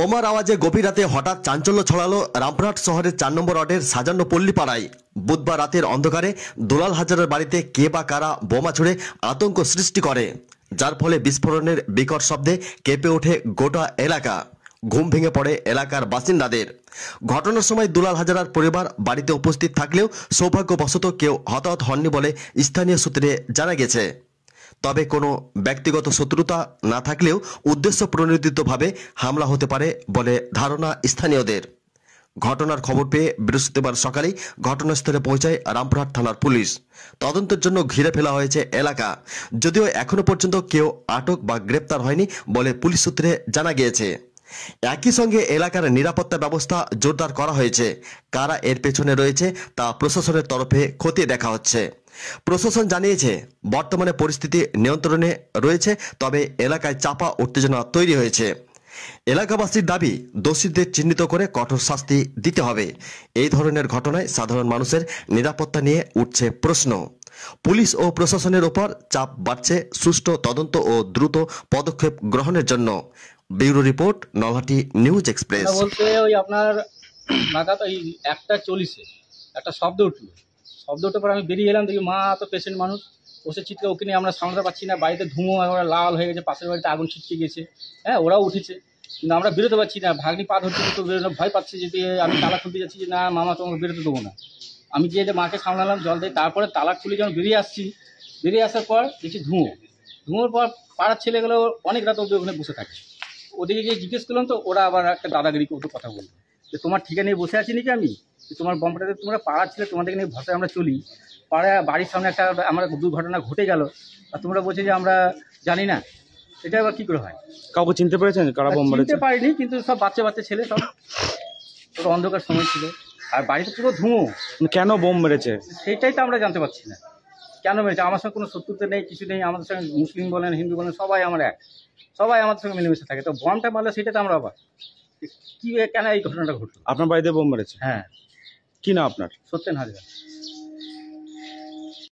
বোমার আওয়াজে গভীর রাতে হঠাৎ চাঞ্চল্য ছড়ালো রামপুরহাট শহরের ৪ নম্বর ওয়ার্ডের সাজান্ন পল্লী পাড়ায়। বুধবার রাতের অন্ধকারে দুলাল হাজারের বাড়িতে কে বা কারা বোমা ছুড়ে আতঙ্ক সৃষ্টি করে, যার ফলে বিস্ফোরণের বিকট শব্দে কেঁপে ওঠে গোটা এলাকা। ঘুম ভেঙে পড়ে এলাকার বাসিন্দাদের। ঘটনার সময় দুলাল হাজারার পরিবার বাড়িতে উপস্থিত থাকলেও সৌভাগ্যবশত কেউ হতাহত হননি বলে স্থানীয় সূত্রে জানা গেছে। তবে কোনো ব্যক্তিগত শত্রুতা না থাকলেও উদ্দেশ্য প্রণোদিতভাবে হামলা হতে পারে বলে ধারণা স্থানীয়দের। ঘটনার খবর পেয়ে বৃহস্পতিবার সকালেই ঘটনাস্থলে পৌঁছায় রামপুরহাট থানার পুলিশ। তদন্তের জন্য ঘিরে ফেলা হয়েছে এলাকা, যদিও এখনো পর্যন্ত কেউ আটক বা গ্রেপ্তার হয়নি বলে পুলিশ সূত্রে জানা গিয়েছে। একই সঙ্গে এলাকার নিরাপত্তা ব্যবস্থা জোরদার করা হয়েছে। কারা এর পেছনে রয়েছে তা প্রশাসনের তরফে খতিয়ে দেখা হচ্ছে। প্রশাসন জানিয়েছে বর্তমানে পরিস্থিতি নিয়ন্ত্রণে রয়েছে, তবে এলাকায় চাপা উত্তেজনা তৈরি হয়েছে। এলাকাবাসীর দাবি, দোষীদের চিহ্নিত করে কঠোর শাস্তি দিতে হবে। এই ধরনের ঘটনায় সাধারণ মানুষের নিরাপত্তা নিয়ে উঠছে প্রশ্ন। পুলিশ ও প্রশাসনের ওপর চাপ বাড়ছে সুষ্ঠু তদন্ত ও দ্রুত পদক্ষেপ গ্রহণের জন্য। Bureau report, Nalhati news express. বলতে ওই আপনার নাগাদ ওই 1:40 একটা শব্দ উঠলো। শব্দ ওঠার পর আমি বেরিয়ে এলাম, দেখি মা তো পেশেন্ট মানুষ বসে চিৎকার, ওকে নিয়ে আমরা সামলাতে পারছি না। বাড়িতে ধুমো ওরা লাল হয়ে গেছে, পাশের বাড়িতে আগুন ছিটকে গেছে। হ্যাঁ, ওরাও উঠেছে, কিন্তু আমরা বেরোতে পারছি না। ভাগ্নি পা ধরতে তো বেরোনো ভয় পাচ্ছি, যদি আমি তালা খুলতে যাচ্ছি যে না মামা তোমাকে বেরোতে দেবো না। আমি যে মাকে সামলালাম, জল দিয়ে, তারপরে তালা খুলে যখন বেরিয়ে আসছি, বেরিয়ে আসার পর দেখছি ধুমোর পর পাড়ার ছেলেগুলো অনেক রাত অবধি ওখানে বসে থাকে। ওদিকে গিয়ে জিজ্ঞেস করলাম তো ওরা আবার একটা দাদাগিরি করতে কথা বললো যে তোমার ঠিকা নিয়ে বসে আছি নাকি আমি, তোমার বম্পটাতে তোমরা পাড়ার ছেলে, তোমাদেরকে নিয়ে ভরসায় আমরা চলি, বাড়ির সামনে একটা আমার দুর্ঘটনা ঘটে গেল আর তোমরা বলছো যে আমরা জানি না। এটা আবার কি করে হয়? কাউকে চিনতে পেরেছেন কারা বোম মেরেছে? চিনতে পারিনি, কিন্তু সব বাচ্চা ছেলে, সব পুরো অন্ধকার সময় ছিল আর বাড়িতে পুরো ধুঁয়ো। কেন বোম মেরেছে সেটাই তো আমরা জানতে পারছি না কেন মেরেছে। আমার সঙ্গে কোনো শত্রুতা নেই, কিছু নেই। আমাদের সঙ্গে মুসলিম বলেন, হিন্দু বলেন, সবাই আমরা এক, সবাই আমাদের সঙ্গে মিলেমিশে থাকে। তো বোমটা মারলে সেটা তো আমরা আবার কি কেন এই ঘটনাটা ঘটলো? আপনার বাড়িতে বোম মেরেছে? হ্যাঁ। কি না আপনার? সত্যেন হাজরা।